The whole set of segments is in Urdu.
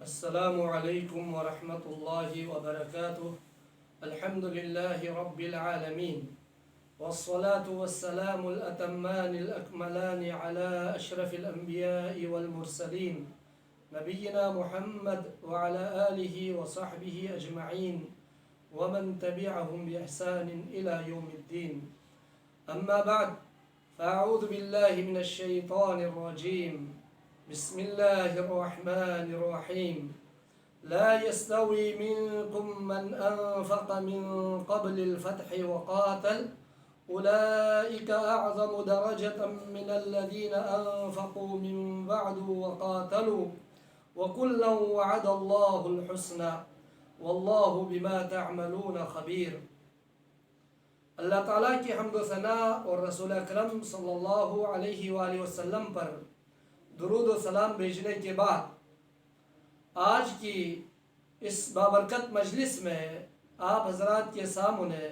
السلام علیکم ورحمۃ اللہ وبرکاتہ۔ الحمد للہ رب العالمین والصلاة والسلام الأتمان الأكملان على أشرف الأنبياء والمرسلين نبينا محمد وعلى آله وصحبه أجمعين ومن تبعهم بإحسان إلى يوم الدين. أما بعد فأعوذ بالله من الشيطان الرجيم. بسم الله الرحمن الرحيم. لا يستوي منكم من أنفق من قبل الفتح وقاتل أولئك أعظم درجة من الذين أنفقوا من بعد وقاتلوا وكلا وعد الله الحسنى والله بما تعملون خبير. اللہ تعالیٰ کی حمد و ثناء اور رسول اکرم صلی اللہ علیہ وآلہ وسلم پر درود و سلام بھیجنے کے بعد آج کی اس بابرکت مجلس میں آپ حضرات کے سامنے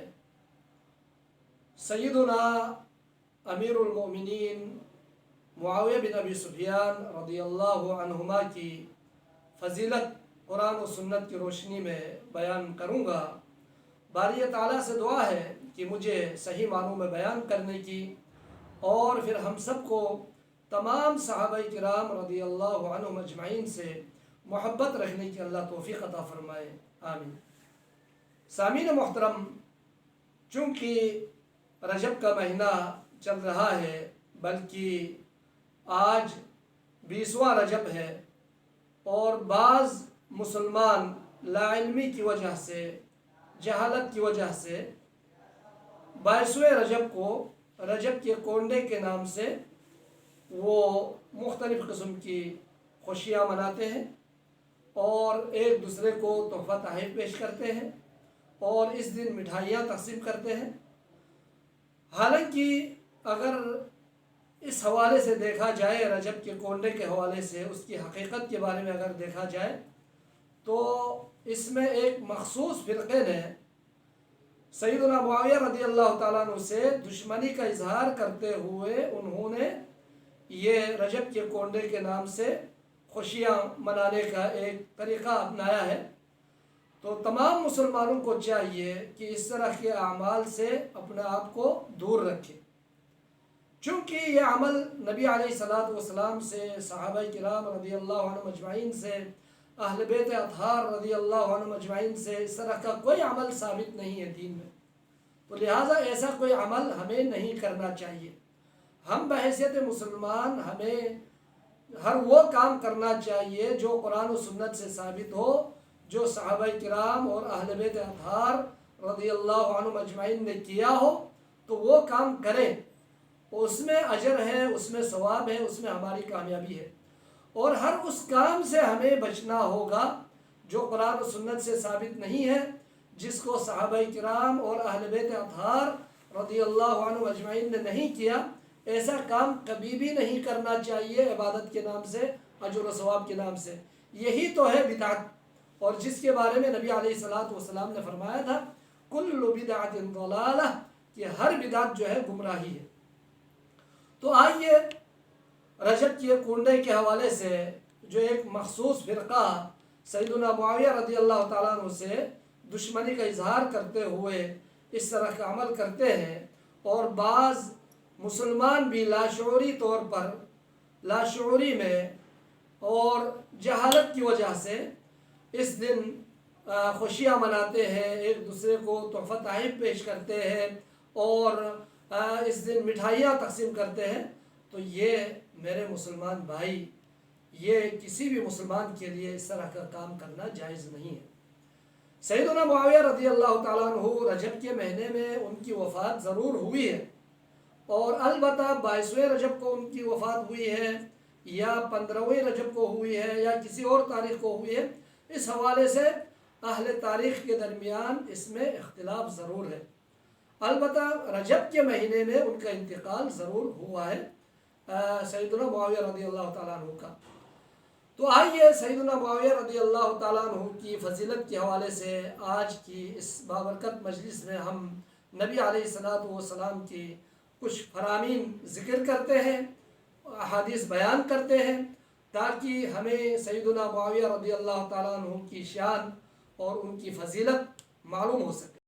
سیدنا امیر المؤمنین معاویہ بن ابی سفیان رضی اللہ عنہما کی فضیلت قرآن و سنت کی روشنی میں بیان کروں گا۔ باری تعالیٰ سے دعا ہے کہ مجھے صحیح معنوں میں بیان کرنے کی اور پھر ہم سب کو تمام صحابہ کرام رضی اللہ عنہم اجمعین سے محبت رکھنے کی اللہ توفیق عطا فرمائے، آمین۔ سامعین محترم، چونکہ رجب کا مہینہ چل رہا ہے، بلکہ آج 20واں رجب ہے اور بعض مسلمان لا علمی کی وجہ سے، جہالت کی وجہ سے 22ویں رجب کو رجب کے کونڈے کے نام سے وہ مختلف قسم کی خوشیاں مناتے ہیں اور ایک دوسرے کو تحفہ تحائف پیش کرتے ہیں اور اس دن مٹھائیاں تقسیم کرتے ہیں۔ حالانکہ اگر اس حوالے سے دیکھا جائے، رجب کے کونڈے کے حوالے سے اس کی حقیقت کے بارے میں اگر دیکھا جائے تو اس میں ایک مخصوص فرقے نے سیدنا معاویہ رضی اللہ تعالیٰ عنہ سے دشمنی کا اظہار کرتے ہوئے انہوں نے یہ رجب کے کونڈے کے نام سے خوشیاں منانے کا ایک طریقہ اپنایا ہے۔ تو تمام مسلمانوں کو چاہیے کہ اس طرح کے اعمال سے اپنے آپ کو دور رکھیں، چونکہ یہ عمل نبی علیہ الصلوۃ والسلام سے، صحابہ کرام رضی اللہ عنہم اجمعین سے، اہل بیت اطہار رضی اللہ عنہم اجمعین سے اس طرح کا کوئی عمل ثابت نہیں ہے دین میں، تو لہٰذا ایسا کوئی عمل ہمیں نہیں کرنا چاہیے۔ ہم بحیثیت مسلمان ہمیں ہر وہ کام کرنا چاہیے جو قرآن و سنت سے ثابت ہو، جو صحابہ کرام اور اہل بیت اطہار رضی اللہ عنہم اجمعین نے کیا ہو، تو وہ کام کریں، اس میں اجر ہے، اس میں ثواب ہے، اس میں ہماری کامیابی ہے۔ اور ہر اس کام سے ہمیں بچنا ہوگا جو قرآن و سنت سے ثابت نہیں ہے، جس کو صحابہ کرام اور اہل بیت اطہار رضی اللہ عنہم اجمعین نے نہیں کیا۔ ایسا کام کبھی بھی نہیں کرنا چاہیے عبادت کے نام سے، اجر و ثواب کے نام سے۔ یہی تو ہے بدعت، اور جس کے بارے میں نبی علیہ الصلوۃ والسلام نے فرمایا تھا کل بدعت ضلالہ، کہ ہر بدعت جو ہے گمراہی ہے۔ تو آئیے رجب کے کونڈے کے حوالے سے جو ایک مخصوص فرقہ سیدنا معاویہ رضی اللہ تعالیٰ عنہ سے دشمنی کا اظہار کرتے ہوئے اس طرح کا عمل کرتے ہیں، اور بعض مسلمان بھی لاشعوری طور پر، لاشعوری میں اور جہالت کی وجہ سے اس دن خوشیاں مناتے ہیں، ایک دوسرے کو تحفہ تحائف پیش کرتے ہیں اور اس دن مٹھائیاں تقسیم کرتے ہیں، تو یہ میرے مسلمان بھائی، یہ کسی بھی مسلمان کے لیے اس طرح کا کام کرنا جائز نہیں ہے۔ سیدنا معاویہ رضی اللہ تعالیٰ عنہ رجب کے مہینے میں ان کی وفات ضرور ہوئی ہے، اور البتہ 22ویں رجب کو ان کی وفات ہوئی ہے یا 15ویں رجب کو ہوئی ہے یا کسی اور تاریخ کو ہوئی ہے، اس حوالے سے اہل تاریخ کے درمیان اس میں اختلاف ضرور ہے۔ البتہ رجب کے مہینے میں ان کا انتقال ضرور ہوا ہے سیدنا معاویہ رضی اللہ تعالیٰ عنہ کا۔ تو آئیے سیدنا معاویہ رضی اللہ تعالیٰ عنہ کی فضیلت کے حوالے سے آج کی اس بابرکت مجلس میں ہم نبی علیہ الصلوۃ والسلام کی کچھ فرامین ذکر کرتے ہیں، احادیث بیان کرتے ہیں، تاکہ ہمیں سیدنا معاویہ رضی اللہ تعالیٰ عنہ کی شان اور ان کی فضیلت معلوم ہو سکے۔